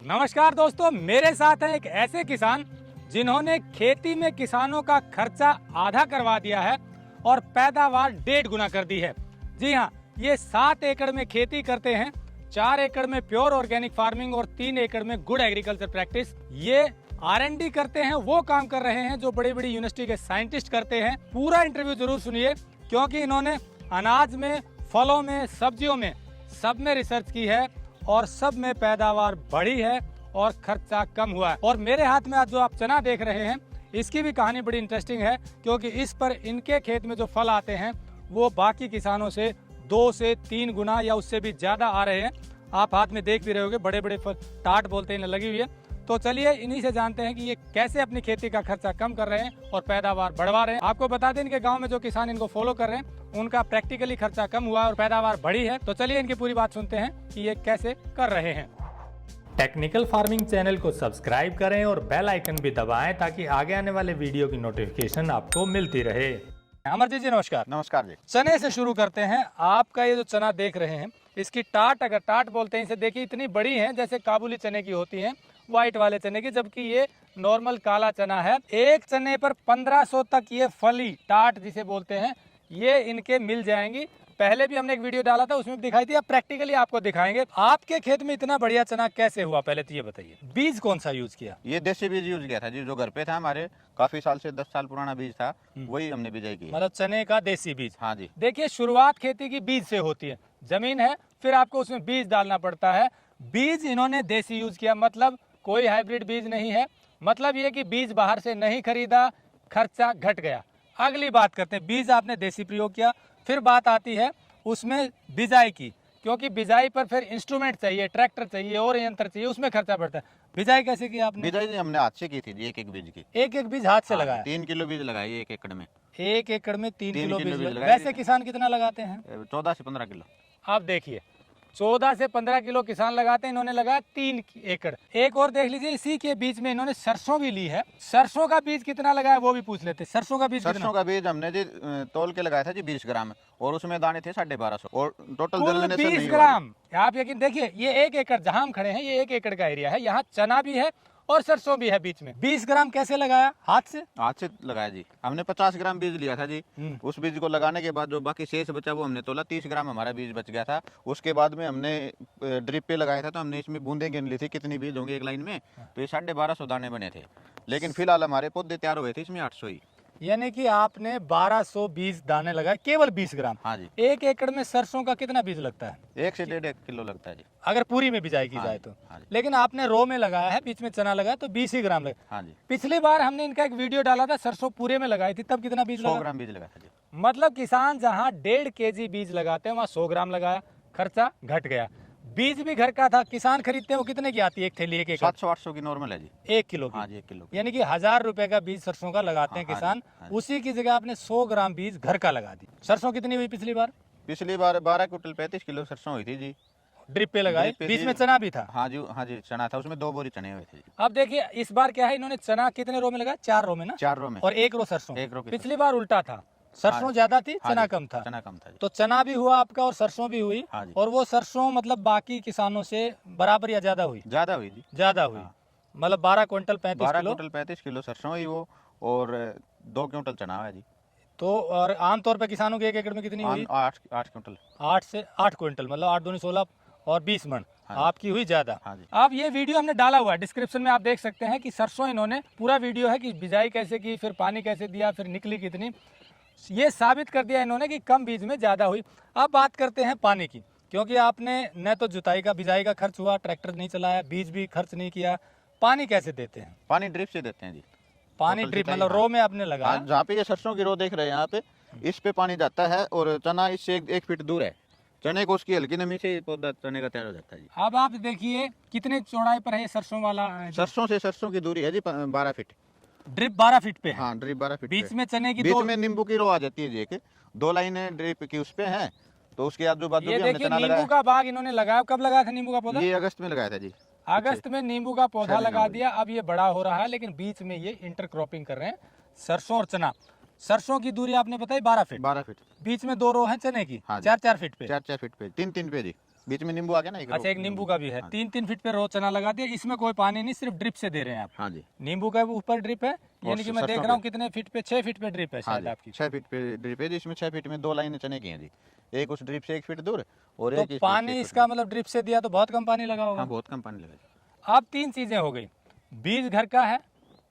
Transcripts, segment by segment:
नमस्कार दोस्तों, मेरे साथ है एक ऐसे किसान जिन्होंने खेती में किसानों का खर्चा आधा करवा दिया है और पैदावार 1.5 गुना कर दी है। जी हाँ, ये 7 एकड़ में खेती करते हैं, 4 एकड़ में प्योर ऑर्गेनिक फार्मिंग और 3 एकड़ में गुड एग्रीकल्चर प्रैक्टिस। ये R&D करते हैं, वो काम कर रहे हैं जो बड़ी बड़ी यूनिवर्सिटी के साइंटिस्ट करते हैं। पूरा इंटरव्यू जरूर सुनिए क्योंकि इन्होंने अनाज में, फलों में, सब्जियों में सब में रिसर्च की है और सब में पैदावार बढ़ी है और खर्चा कम हुआ है। और मेरे हाथ में आज जो आप चना देख रहे हैं, इसकी भी कहानी बड़ी इंटरेस्टिंग है क्योंकि इस पर इनके खेत में जो फल आते हैं वो बाकी किसानों से 2 से 3 गुना या उससे भी ज्यादा आ रहे हैं। आप हाथ में देख भी रहे होंगे, बड़े बड़े फल, टाट बोलते हैं, लगी हुई है। तो चलिए इन्हीं से जानते हैं कि ये कैसे अपनी खेती का खर्चा कम कर रहे हैं और पैदावार बढ़वा रहे हैं। आपको बता दें, इनके गांव में जो किसान इनको फॉलो कर रहे हैं उनका प्रैक्टिकली खर्चा कम हुआ और पैदावार बढ़ी है। तो चलिए इनकी पूरी बात सुनते हैं कि ये कैसे कर रहे हैं। टेक्निकल फार्मिंग चैनल को सब्सक्राइब करें और बेल आइकन भी दबाएं ताकि आगे आने वाले वीडियो की नोटिफिकेशन आपको मिलती रहे। अमरजीत जी नमस्कार। नमस्कार जी। चने से शुरू करते हैं। आपका ये जो चना देख रहे हैं, इसकी टाट, अगर टाट बोलते हैं इसे, देखिए इतनी बड़ी है जैसे काबुली चने की होती है, व्हाइट वाले चने की, जबकि ये नॉर्मल काला चना है। एक चने पर 1500 तक ये फली टाट जिसे बोलते हैं ये इनके मिल जाएंगी। पहले भी हमने एक वीडियो डाला था, उसमें दिखाई थी, अब प्रैक्टिकली आपको दिखाएंगे। आपके खेत में इतना बढ़िया चना कैसे हुआ, पहले तो ये बताइए। बीज कौन सा यूज किया? ये देसी बीज यूज किया था जी, जो घर पे था हमारे, काफी साल से 10 साल पुराना बीज था, वही हमने बिजाई की। मतलब चने का देसी बीज। हाँ जी। देखिए, शुरुआत खेती की बीज से होती है। जमीन है, फिर आपको उसमें बीज डालना पड़ता है। बीज इन्होंने देसी यूज किया, मतलब कोई हाइब्रिड बीज नहीं है। मतलब ये कि बीज बाहर से नहीं खरीदा, खर्चा घट गया। अगली बात करते हैं, बीज आपने देसी प्रयोग किया। फिर बात आती है उसमें बिजाई की, क्योंकि बिजाई पर फिर इंस्ट्रूमेंट चाहिए, ट्रैक्टर चाहिए और यंत्र चाहिए, उसमें खर्चा बढ़ता है। बिजाई कैसे की आपने? बिजाई जी हमने हाथ से की थी जी, एक एक बीज की। एक बीज हाथ से हाँ, लगाया? 3 किलो बीज लगाई 1 एकड़ में। 1 एकड़ में 3 किलो बीज लगाया। वैसे किसान कितना लगाते हैं? 14 से 15 किलो। आप देखिए, 14 से 15 किलो किसान लगाते हैं, इन्होंने लगाया 3 एकड़। एक और देख लीजिए, इसी के बीच में इन्होंने सरसों भी ली है। सरसों का बीज कितना लगाया वो भी पूछ लेते हैं। सरसों का बीज सरसों का बीज हमने जी तोल के लगाया था जी 20 ग्राम, और उसमें दाने थे 1250 और टोटल कुल 20 ग्राम। आप यकीन देखिए, ये 1 एकड़ जहां हम खड़े हैं, ये 1 एकड़ का एरिया है। यहाँ चना भी है और सरसों भी है बीच में। 20 ग्राम कैसे लगाया? हाथ से? हाथ से लगाया जी। हमने 50 ग्राम बीज लिया था जी। उस बीज को लगाने के बाद जो बाकी शेष बचा वो हमने तोला, 30 ग्राम हमारा बीज बच गया था। उसके बाद में हमने ड्रिप पे लगाया था, तो हमने इसमें बूंदे गिन ली थी कितनी बीज होंगे एक लाइन में, तो ये 1250 दाने बने थे। लेकिन फिलहाल हमारे पौधे तैयार हुए थे इसमें 800 ही। यानी कि आपने 1220 दाने लगाए, केवल 20 ग्राम। हाँ जी। 1 एकड़ में सरसों का कितना बीज लगता है? 1 से 1.5 किलो लगता है जी, अगर पूरी में बिजाई की जाए तो। लेकिन आपने रो में लगाया है, बीच में चना लगाया, तो 20 ही ग्राम लगा। हाँ जी। पिछली बार हमने इनका एक वीडियो डाला था, सरसों पूरे में लगाई थी, तब कितना बीज 100 लगा? ग्राम बीज लगा था जी। मतलब किसान जहाँ 1.5 kg बीज लगाते हैं वहाँ 100 ग्राम लगाया, खर्चा घट गया। बीज भी घर का था। किसान खरीदते हैं वो कितने की आती है एक थैली? 1 एकड़ 700-800 की नॉर्मल है जी। 1 किलो की। हाँ जी, 1 किलो की। यानी कि 1000 रुपए का बीज सरसों का लगाते हैं हाँ, किसान। हाँ। उसी की जगह आपने 100 ग्राम बीज घर का लगा दी। सरसों कितनी हुई पिछली बार? पिछली बार 12 क्विंटल 35 किलो सरसों हुई थी जी। ड्रिप पे लगाई, ड्रिप पे बीच जी। में चना भी था। हाँ जी चना था, उसमें 2 बोरी चने हुए थे जी। अब देखिए, इस बार क्या है, इन्होंने चना कितने रो में लगाया? 4 रो में ना? 4 रो में और 1 रो सरसों। 1 रो की पिछली बार उल्टा था, सरसों ज्यादा थी, हाँ चना जी, कम था। चना कम था जी। तो चना भी हुआ आपका और सरसों भी हुई। हाँ जी। और वो सरसों मतलब बाकी किसानों से बराबर या ज्यादा हुई? ज्यादा हुई जी। ज्यादा हुई। मतलब 12 क्विंटल 35 12 किलो। क्विंटल 35 किलो सरसों हुई वो, और 2 क्विंटल चना है जी। तो और आमतौर पर किसानों के 1 एकड़ में कितनी हुई? 8 क्विंटल। 8 से 8 क्विंटल, मतलब 8 दूनी 16 और 20 मन। हाँ आपकी हुई ज्यादा। हाँ जी। अब ये वीडियो हमने डाला हुआ है, डिस्क्रिप्शन में आप देख सकते हैं कि सरसों इन्होंने पूरा वीडियो है कि बिजाई कैसे की, फिर पानी कैसे दिया, फिर निकली कितनी। ये साबित कर दिया इन्होंने कि कम बीज में ज्यादा हुई। अब बात करते हैं पानी की, क्योंकि आपने न तो जुताई का, बिजाई का खर्च हुआ, ट्रैक्टर नहीं चलाया, बीज भी खर्च नहीं किया। पानी कैसे देते हैं? पानी ड्रिप से देते हैं जी। पानी टोटल ड्रिप, सिंचाई, मतलब हाँ। रो में आपने लगाया। हाँ, जहाँ पे ये सरसों की रो देख रहे हैं, यहाँ पे इस पे पानी जाता है, और चना इससे 1 फीट दूर है। चने को उसकी हल्की नमी से पौधा चने का तैयार हो जाता है जी। अब आप देखिए कितने चौड़ाई पर है ये सरसों वाला? सरसों से सरसों की दूरी है जी 12 फीट। ड्रिप 12 फीट पे है। हाँ, ड्रिप 12 फीट बीच पे। में चने की बीच दो, में नींबू की रो आ जाती है जी, एक 2 लाइनें ड्रिप की उस पे हैं, तो उसके आजू बाजू ये भी हमने देखिए चना नींबू लगाया। का बाग इन्होंने लगाया। कब लगाया था नींबू का पौधा? ये अगस्त में लगाया था जी। अगस्त में नींबू का पौधा 6 महीना लगा हो दिया। अब ये बड़ा हो रहा है, लेकिन बीच में ये इंटरक्रॉपिंग कर रहे हैं, सरसों और चना। सरसों की दूरी आपने बताई 12 फीट। 12 फीट। बीच में 2 रो है चने की, हाँ जी। 4-4 फीट पे। 4-4 फीट पे, 3-3 पे जी। बीच में नींबू आ गया ना एक। अच्छा, एक नींबू का भी है। 3-3 फीट पे रोज चना लगा दिया। इसमें कोई पानी नहीं, सिर्फ ड्रिप से दे रहे हैं आप। हाँ जी। नींबू का ऊपर ड्रिप है, यानी कि मैं देख रहा हूँ कितने फीट पे, 6 फीट पे ड्रिप है हाँ शायद जी, आपकी। 6 फीट पे ड्रिप है जी। इसमें 6 फीट में 2 लाइनें चने की हैं जी, एक उस ड्रिप से 1 फीट दूर और तो एक इस पानी इसका मतलब ड्रिप से दिया तो बहुत कम पानी लगा होगा। हाँ, बहुत कम पानी लगा जी। अब 3 चीजें हो गई, बीज घर का है,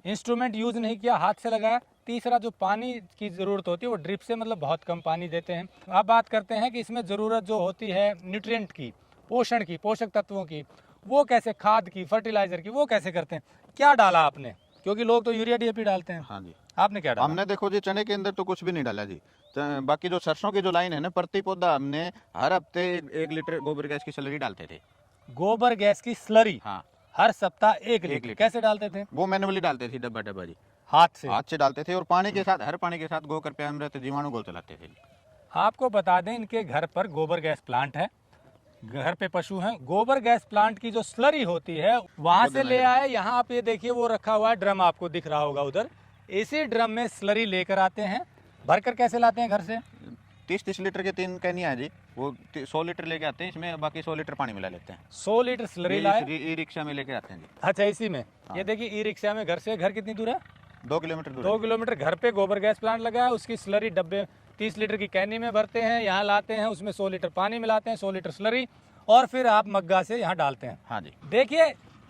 इंस्ट्रूमेंट यूज नहीं किया, हाथ से लगाया। तीसरा जो पानी की ज़रूरत होती है वो ड्रिप से मतलब बहुत कम पानी देते हैं। अब बात करते हैं कि इसमें ज़रूरत जो होती है न्यूट्रिएंट की, पोषण की, पोषक तत्वों की, वो कैसे, खाद की, फर्टिलाइजर की, वो कैसे करते हैं? क्या डाला आपने? क्योंकि लोग तो यूरिया डीएपी डालते हैं। हाँ जी। आपने क्या डाला? हमने देखो जी चने के अंदर तो कुछ भी नहीं डाला जी। बाकी जो सरसों की जो लाइन है ना, प्रति पौधा हमने हर हफ्ते 1 लीटर गोबर गैस की स्लरी डालते थे। गोबर गैस की स्लरी हाँ, हर सप्ताह 1 लीटर। लीटर कैसे डालते थे? वो मैनुअली डालते थे, डब्बा डब्बा जी, हाथ से। हाथ से डालते थे। और पानी के साथ, हर पानी के साथ गोकर पे अमृत जीवाणु घोल चलाते थे। आपको बता दें, इनके घर पर गोबर गैस प्लांट है, घर पे पशु हैं। गोबर गैस प्लांट की जो स्लरी होती है वहां से ले आए। यहाँ आप ये देखिए, वो रखा हुआ है ड्रम, आपको दिख रहा होगा उधर। इसी ड्रम में स्लरी लेकर आते हैं। भरकर कैसे लाते हैं घर से? 30-30 लीटर के 3 कैनियाँ है जी, वो 100 लीटर लेके आते हैं। इसमें बाकी 100 लीटर पानी मिला लेते हैं। 100 लीटर स्लरी लाए। ई रिक्शा में लेके आते हैं जी। अच्छा, इसी में। ये देखिए, ई रिक्शा में। घर से घर कितनी दूर है? 2 किलोमीटर दूर 2 किलोमीटर। घर पे गोबर गैस प्लांट लगा है, उसकी स्लरी डब्बे 30 लीटर की कैनी में भरते हैं, यहाँ लाते हैं, उसमें 100 लीटर पानी मिलाते हैं, 100 लीटर स्लरी, और फिर आप मग्गा से यहाँ डालते हैं। हाँ जी। देखिए,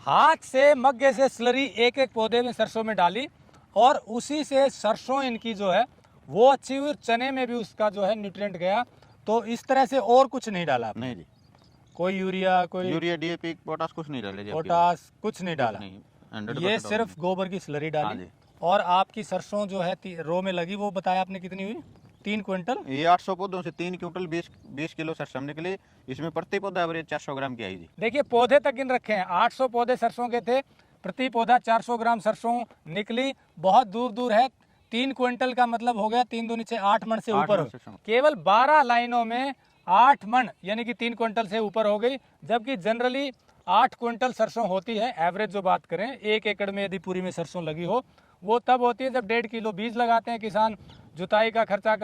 हाथ से मग्गे से स्लरी एक एक पौधे में, सरसों में डाली, और उसी से सरसों इनकी जो है वो अच्छी हुई, चने में भी उसका जो है न्यूट्रिएंट गया। तो इस तरह से और कुछ नहीं डाला आपने? नहीं जी, कोई यूरिया, कोई यूरिया डीएपी पोटास कुछ नहीं डाले जी। पोटास कुछ नहीं डाला? नहीं, 100% ये सिर्फ गोबर की स्लरी हाँ डाली। जी। और आपकी सरसों जो है रो में लगी, वो बताया आपने कितनी हुई? 3 क्विंटल। ये 800 पौधों से 3 क्विंटल 20 किलो सरसों निकली। इसमें प्रति पौधा एवरेज 400 ग्राम की आई जी। देखिए, पौधे तक गिन रखे हैं। 800 पौधे सरसों के थे, प्रति पौधा 400 ग्राम सरसों निकली। बहुत दूर दूर है। 3 क्विंटल का मतलब हो गया 3 दूनी 6, 8 मन से 8 ऊपर मन हो। सरसों। केवल 12 लाइनों में 8 मन, यानी कि 3 क्विंटल से ऊपर हो गई। जबकि जनरली 8 क्विंटल सरसों होती है, एवरेज जो बात करें। 1 एकड़ में यदि पूरी में सरसों लगी हो, वो तब होती है जब 1.5 किलो बीज लगाते हैं किसान, जुताई का खर्चा,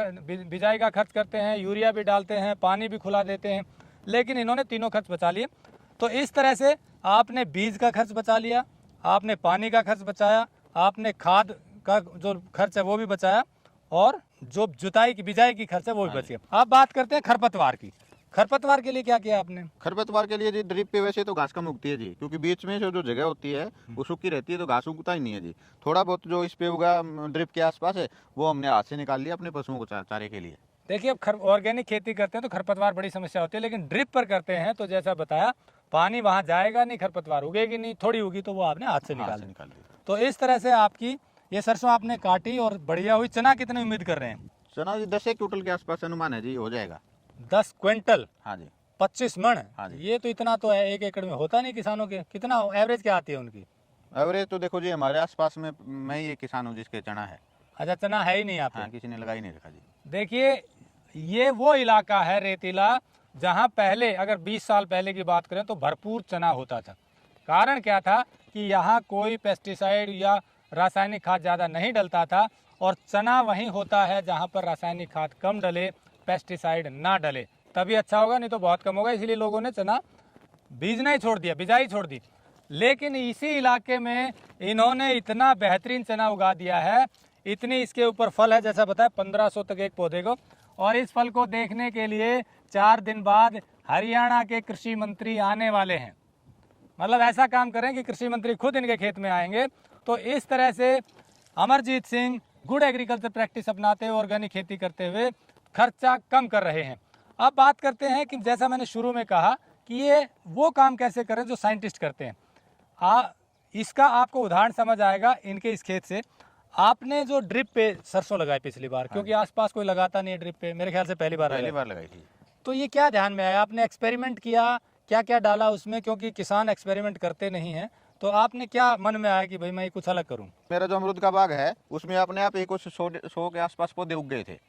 बिजाई का खर्च करते हैं, यूरिया भी डालते हैं, पानी भी खुला देते हैं। लेकिन इन्होंने तीनों खर्च बचा लिए। तो इस तरह से आपने बीज का खर्च बचा लिया, आपने पानी का खर्च बचाया, आपने खाद का जो खर्च है वो भी बचाया, और जो जुताई की, बिजाई की खर्च है वो भी बच गया। अब बात करते हैं खरपतवार की। खरपतवार के लिए क्या किया आपने? खरपतवार के लिए जी ड्रिप पे वैसे तो घास कम उगती है जी, क्योंकि बीच में जो जगह होती है वो सूखी रहती है, तो घास उगता ही नहीं है जी। थोड़ा बहुत जो इस पे उगा ड्रिप के आसपास है, वो हमने हाथ से निकाल लिया अपने पशुओं को चारे के लिए। देखिए, अब ऑर्गेनिक खेती करते हैं तो खरपतवार बड़ी समस्या होती है, लेकिन ड्रिप पर करते हैं तो जैसा बताया, पानी वहां जाएगा नहीं, खरपतवार उगेगी नहीं, थोड़ी उगी तो वो आपने हाथ से निकाल दी। तो इस तरह से आपकी ये सरसों आपने काटी और बढ़िया हुई। चना कितनी उम्मीद कर रहे हैं? चना जी 10 क्विंटल के आसपास अनुमान है जी, हो जाएगा। 10 क्विंटल, हाँ जी। 25 मन। हाँ जी। ये तो इतना तो है, 1 एकड़ में होता नहीं किसानों के। कितना एवरेज क्या आती है उनकी? एवरेज तो देखो जी, हमारे आसपास में मैं ही एक किसान हूँ जिसके चना है। अच्छा, चना है ही नहीं आप? हाँ, किसी ने लगा ही नहीं रखा जी। देखिए, ये वो इलाका है रेतीला, जहाँ पहले, अगर 20 साल पहले की बात करें तो भरपूर चना होता था। कारण क्या था कि यहाँ कोई पेस्टिसाइड या रासायनिक खाद ज़्यादा नहीं डलता था, और चना वहीं होता है जहाँ पर रासायनिक खाद कम डले, पेस्टिसाइड ना डले, तभी अच्छा होगा, नहीं तो बहुत कम होगा। इसीलिए लोगों ने चना बीजना ही छोड़ दिया, बिजाई छोड़ दी। लेकिन इसी इलाके में इन्होंने इतना बेहतरीन चना उगा दिया है, इतनी इसके ऊपर फल है, जैसा बताया 1500 तक एक पौधे को। और इस फल को देखने के लिए 4 दिन बाद हरियाणा के कृषि मंत्री आने वाले हैं। मतलब ऐसा काम करें कि कृषि मंत्री खुद इनके खेत में आएंगे। तो इस तरह से Amarjeet Singh good agriculture practice अपनाते हुए, ऑर्गेनिक खेती करते हुए खर्चा कम कर रहे हैं। अब बात करते हैं कि जैसा मैंने शुरू में कहा कि ये वो काम कैसे करें जो साइंटिस्ट करते हैं। इसका आपको उदाहरण समझ आएगा इनके इस खेत से। आपने जो ड्रिप पे सरसों लगाई पिछली बार, क्योंकि आसपास कोई लगाता नहीं है ड्रिप पे, मेरे ख्याल से पहली बार लगाई थी। तो ये क्या ध्यान में आया? आपने एक्सपेरिमेंट किया, क्या क्या डाला उसमें? क्योंकि किसान एक्सपेरिमेंट करते नहीं हैं, तो आपने क्या मन में आया कि भाई मैं कुछ अलग करूं? मेरा जो अमरूद का बाग है, उसमें अपने आप ही कुछ 100 के आसपास पौधे उग गए थे।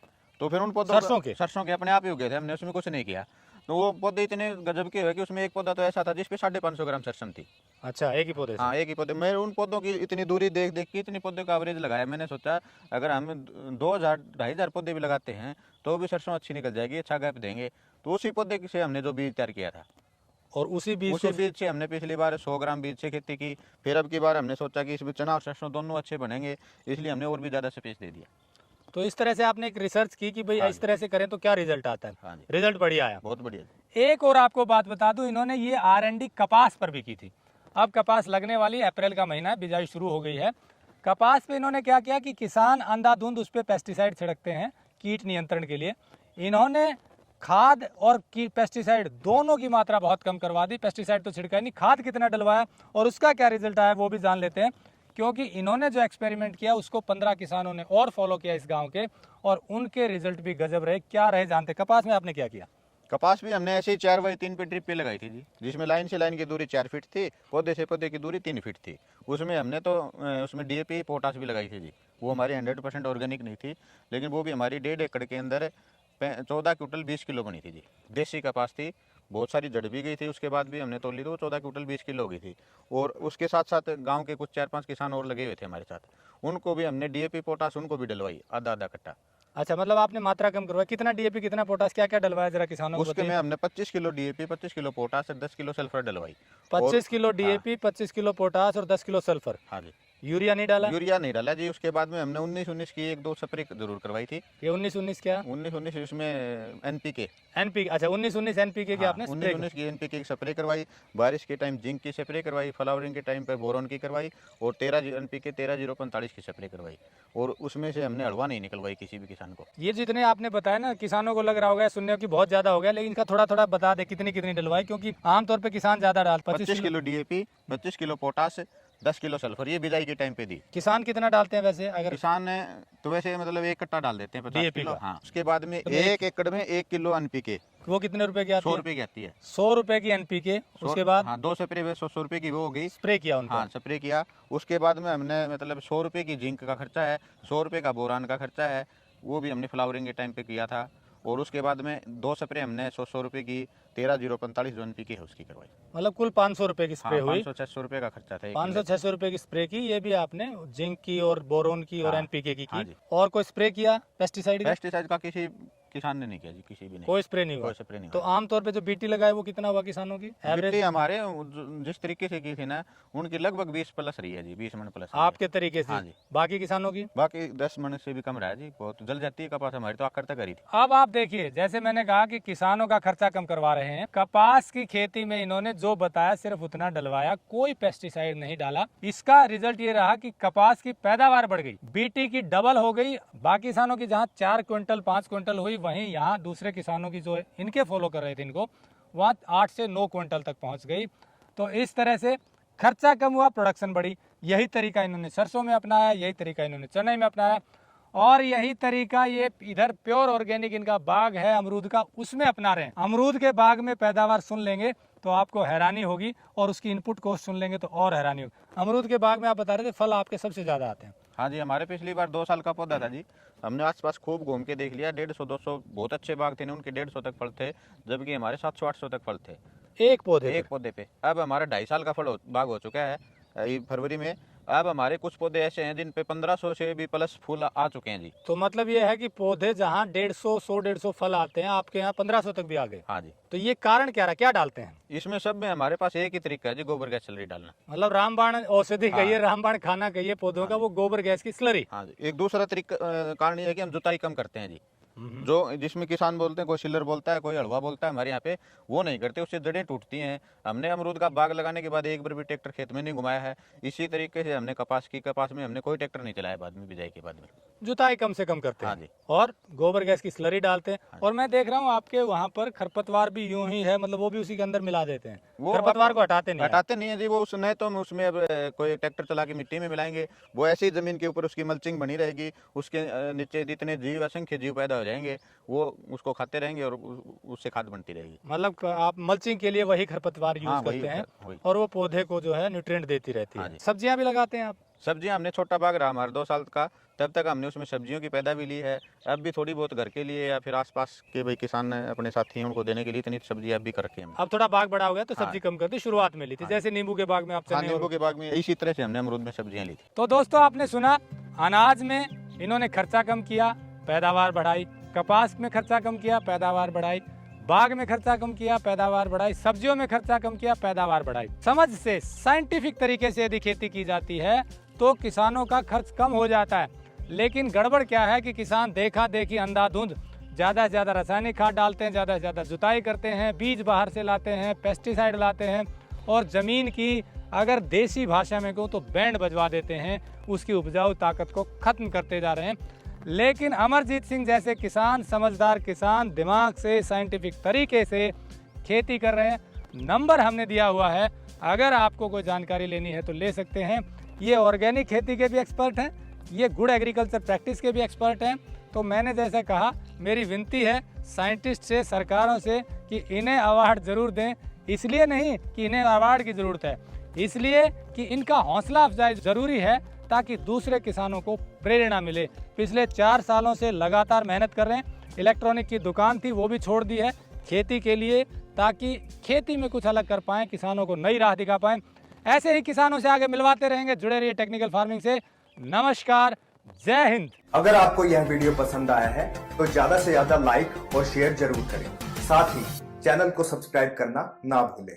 तो फिर उन पौधों सरसों के अपने आप ही उगे थे, हमने उसमें कुछ नहीं किया। तो वो पौधे इतने गजब के हुए कि उसमें एक पौधा तो ऐसा था जिसपे 550 ग्राम सरसों थी। अच्छा, एक ही पौधे से? हाँ, एक ही पौधे। मैं उन पौधों की इतनी दूरी देख देख के इतने पौधों का एवरेज लगाया। मैंने सोचा अगर हम 2000-2500 पौधे भी लगाते हैं तो भी सरसों अच्छी निकल जाएगी, अच्छा गैप देंगे। तो उसी पौधे से हमने जो बीज तैयार किया था। और उसी बीज उसी को बीज से हमने पिछली बार 100 ग्राम बीज से खेती की। फिर अब की बार हमने सोचा कि इसमें चना और सरसों दोनों अच्छे बनेंगे, इसलिए हमने और भी ज़्यादा स्पेस दे दिया। तो इस तरह से आपने एक रिसर्च की कि भाई हाँ इस तरह से करें तो क्या रिजल्ट आता है। हाँ जी, रिजल्ट बढ़िया आया। बहुत बढ़िया। एक और आपको बात बता दूं, इन्होंने ये R&D कपास पर भी की थी। अब कपास लगने वाली, अप्रैल का महीना है, बिजाई शुरू हो गई है। कपास पे इन्होंने क्या किया कि किसान अंधाधुंध उस पर पेस्टिसाइड छिड़कते हैं कीट नियंत्रण के लिए। इन्होंने खाद और पेस्टिसाइड दोनों की मात्रा बहुत कम करवा दी। पेस्टिसाइड तो छिड़का ही नहीं, खाद कितना डलवाया और उसका क्या रिजल्ट आया वो भी जान लेते हैं। क्योंकि इन्होंने जो एक्सपेरिमेंट किया उसको 15 किसानों ने और फॉलो किया इस गांव के, और उनके रिजल्ट भी गजब रहे। क्या रहे जानते? कपास में आपने क्या किया? कपास भी हमने ऐसे ही 4x3 पे ड्रिप पे लगाई थी जी, जिसमें लाइन से लाइन की दूरी 4 फीट थी, पौधे से पौधे की दूरी 3 फीट थी। उसमें हमने तो उसमें DAP पोटास भी लगाई थी जी। वो हमारी 100% ऑर्गेनिक नहीं थी, लेकिन वो भी हमारी 1.5 एकड़ के अंदर 14 क्विंटल 20 किलो बनी थी जी। देसी कपास थी, बहुत सारी जड़ भी गई थी, उसके बाद भी हमने तोली तो 14 क्विंटल 20 किलो हो गई थी। और उसके साथ साथ गांव के कुछ 4-5 किसान और लगे हुए थे हमारे साथ, उनको भी हमने DAP पोटास उनको भी डलवाई, आधा आधा कट्टा। अच्छा, मतलब आपने मात्रा कम करवाई। कितना DAP, कितना पोटास, क्या क्या डलवाया जरा किसानों को उसके में बताइए। हमने 25 किलो DAP, 25 किलो पोटास और 10 किलो सल्फर डलवाई। 25 किलो हाँ। DAP, 25 किलो पोटास और 10 किलो सल्फर। हाँ जी, यूरिया नहीं डाला? यूरिया नहीं डाला जी। उसके बाद में हमने 19-19 की 1-2 स्प्रे जरूर करवाई थी। ये 19-19 क्या? 19-19 उसमें NPK। NPK, अच्छा 19-19 NPK की हाँ, आपने स्प्रे 19-19 की NPK की स्प्रे करवाई। बारिश के टाइम जिंक की स्प्रे करवाई, फ्लावरिंग के टाइम पे बोरॉन की करवाई, और 13 NPK 13-045 की स्प्रे करवाई। और उसमें से हमने हड़वा नहीं निकलवाई किसी भी किसान को। ये जितने आपने बताया ना, किसानों को लग रहा होगा सुनने की बहुत ज्यादा हो गया, लेकिन इनका थोड़ा थोड़ा बता दे कितनी कितनी डलवाई, क्योंकि आमतौर पे किसान ज्यादा डाल 25 kilo DAP, 25 kilo potash, 10 kilo sulphur, ये बिजाई के टाइम पे दी। किसान कितना डालते हैं वैसे? अगर किसान तो वैसे मतलब 1 कट्टा डाल देते हैं 50 DAP किलो। का। हाँ, उसके बाद में तो 1 एकड़ में 1 किलो NPK, वो कितने रुपए की आती 100 है? रुपए की आती है। 100 रुपए की NPK। उसके बाद हाँ, 2 स्प्रे 100 रुपए की वो हो गई। स्प्रे किया उनको। हाँ, स्प्रे किया। उसके बाद में हमने मतलब 100 रुपए की जिंक का खर्चा है, 100 रुपए का बोरान का खर्चा है, वो भी हमने फ्लावरिंग के टाइम पे किया था। और उसके बाद में 2 स्प्रे हमने 100 रुपए की 13-045 जो NPK है उसकी करवाई। मतलब कुल 500 रुपए की स्प्रे हाँ, हुई। 500-600 रुपए का खर्चा था। 500-600 रुपए की स्प्रे की। ये भी आपने जिंक की और बोरोन की और हाँ, NPK की हाँ जी। और कोई स्प्रे किया पेस्टिसाइड का? पेस्टिसाइड का किसी किसान ने नहीं किया जी, किसी भी ने। कोई स्प्रे नहीं हुआ। कोई स्प्रे नहीं तो हुआ। आमतौर पे जो BT लगाए वो कितना हुआ किसानों की एवरेज? बिक्री हमारे जिस तरीके से की थी ना, उनकी लगभग 20 प्लस रही है जी, 20 मन प्लस रही है। आपके तरीके से? हाँ जी। बाकी किसानों की? बाकी 10 मन से भी कम रहा है जी, बहुत जल जाती है कपास हमारी तो आखिर तक करी थी। अब आप देखिए, जैसे मैंने कहा कि किसानों का खर्चा कम करवा रहे हैं, कपास की खेती में इन्होंने जो बताया सिर्फ उतना डलवाया, कोई पेस्टिसाइड नहीं डाला। इसका रिजल्ट ये रहा कि कपास की पैदावार बढ़ गई, BT की डबल हो गई। बाकी किसानों की जहाँ 4 क्विंटल 5 क्विंटल हुई, वहीं यहाँ दूसरे किसानों की जो इनके फॉलो कर रहे थे इनको, वहाँ 8 से 9 क्विंटल तक पहुँच गई। तो इस तरह से खर्चा कम हुआ, प्रोडक्शन बढ़ी। यही तरीका इन्होंने सरसों में अपनाया, यही तरीका इन्होंने चने में अपनाया, और यही तरीका ये इधर प्योर ऑर्गेनिक इनका बाग है अमरूद का, उसमें अपना रहे हैं। अमरूद के बाग में पैदावार सुन लेंगे तो आपको हैरानी होगी, और उसकी इनपुट कॉस्ट सुन लेंगे तो और हैरानी होगी। अमरूद के बाग में आप बता रहे थे फल आपके सबसे ज़्यादा आते हैं। हाँ जी, हमारे पिछली बार 2 साल का पौधा था जी, हमने आसपास खूब घूम के देख लिया। 150-200 बहुत अच्छे बाग थे ना, उनके 150 तक फल थे, जबकि हमारे 700-800 तक फल थे एक पौधे एक पौधे पे। अब हमारा 2.5 साल का बाग हो चुका है ये फरवरी में। अब हमारे कुछ पौधे ऐसे हैं जिन पे 1500 से भी प्लस फूल आ चुके हैं जी। तो मतलब ये है कि पौधे जहाँ 150 फल आते हैं, आपके यहाँ 1500 तक भी आ गए। हाँ जी। तो ये कारण क्या रहा, क्या डालते हैं? इसमें सब में हमारे पास एक ही तरीका है जी, गोबर गैस स्लरी डालना। मतलब रामबाण औषधि हाँ। कहिए, रामबाण खाना कहिए पौधों का, वो गोबर गैस की स्लरी। हाँ जी। एक दूसरा तरीका कारण ये है कि हम जुताई कम करते हैं जी। जो जिसमें किसान बोलते हैं, कोई शिलर बोलता है, कोई हड़वा बोलता है, हमारे यहाँ पे वो नहीं करते, उससे जड़ें टूटती हैं। हमने अमरूद का बाग लगाने के बाद एक बार भी ट्रैक्टर खेत में नहीं घुमाया है। इसी तरीके से हमने कपास में हमने कोई ट्रैक्टर नहीं चलाया बाद में, बिजाई के बाद में। जुताई कम से कम करते हाँ हैं जी। और गोबर गैस की स्लरी डालते हैं। और मैं देख रहा हूँ आपके वहाँ पर खरपतवार भी यूं ही है, मतलब वो भी उसी के अंदर मिला देते हैं। वो खरपतवार को हटाते नहीं हैं। हटाते नहीं है जी। वो उस नहीं तो हम उसमें अब कोई ट्रैक्टर चला के मिट्टी में मिलाएंगे, वो ऐसी जमीन के ऊपर उसकी मल्चिंग बनी रहेगी। उसके नीचे जितने जीव, असंख्य जीव पैदा हो जाएंगे, वो उसको खाते रहेंगे और उससे खाद बनती रहेगी। मतलब आप मल्चिंग के लिए वही खरपतवार यूज हाँ, करते हैं, वही। और वो पौधे को जो है न्यूट्रिएंट देती रहती हाँ है। जी। सब्जियां भी लगाते हैं आप? सब्जियां हमने छोटा बाग रहा हमारा 2 साल का, तब तक हमने उसमें सब्जियों की पैदा भी ली है। अब भी थोड़ी बहुत घर के लिए या फिर आसपास के भाई किसान अपने साथी हैं उनको देने के लिए इतनी सब्जी अब भी कर रखी है हमने। अब थोड़ा बाग बड़ा हो गया तो हाँ। सब्जी कम कर दी, शुरुआत में ली थी, जैसे नींबू के बाग में आप हाँ, चने नींबू और... के बाग में इसी तरह से हमने अमरूद में सब्जियां ली थी। तो दोस्तों आपने सुना, अनाज में इन्होंने खर्चा कम किया, पैदावार बढ़ाई, कपास में खर्चा कम किया, पैदावार बढ़ाई, बाग में खर्चा कम किया, पैदावार बढ़ाई, सब्जियों में खर्चा कम किया, पैदावार बढ़ाई। समझ से साइंटिफिक तरीके से यदि खेती की जाती है तो किसानों का खर्च कम हो जाता है। लेकिन गड़बड़ क्या है कि किसान देखा देखी अंधाधुंध ज़्यादा से ज़्यादा रासायनिक खाद डालते हैं, ज़्यादा से ज़्यादा जुताई करते हैं, बीज बाहर से लाते हैं, पेस्टिसाइड लाते हैं और ज़मीन की अगर देसी भाषा में कहूँ तो बैंड बजवा देते हैं, उसकी उपजाऊ ताकत को ख़त्म करते जा रहे हैं। लेकिन अमरजीत सिंह जैसे किसान, समझदार किसान, दिमाग से साइंटिफिक तरीके से खेती कर रहे हैं। नंबर हमने दिया हुआ है, अगर आपको कोई जानकारी लेनी है तो ले सकते हैं। ये ऑर्गेनिक खेती के भी एक्सपर्ट हैं, ये गुड एग्रीकल्चर प्रैक्टिस के भी एक्सपर्ट हैं। तो मैंने जैसे कहा, मेरी विनती है साइंटिस्ट से, सरकारों से कि इन्हें अवार्ड ज़रूर दें। इसलिए नहीं कि इन्हें अवार्ड की ज़रूरत है, इसलिए कि इनका हौसला अफजाई ज़रूरी है ताकि दूसरे किसानों को प्रेरणा मिले। पिछले 4 सालों से लगातार मेहनत कर रहे हैं। इलेक्ट्रॉनिक की दुकान थी वो भी छोड़ दी है खेती के लिए, ताकि खेती में कुछ अलग कर पाएँ, किसानों को नई राह दिखा पाएँ। ऐसे ही किसानों से आगे मिलवाते रहेंगे। जुड़े रहिए टेक्निकल फार्मिंग से। नमस्कार, जय हिंद। अगर आपको यह वीडियो पसंद आया है तो ज्यादा से ज्यादा लाइक और शेयर जरूर करें। साथ ही चैनल को सब्सक्राइब करना ना भूलें।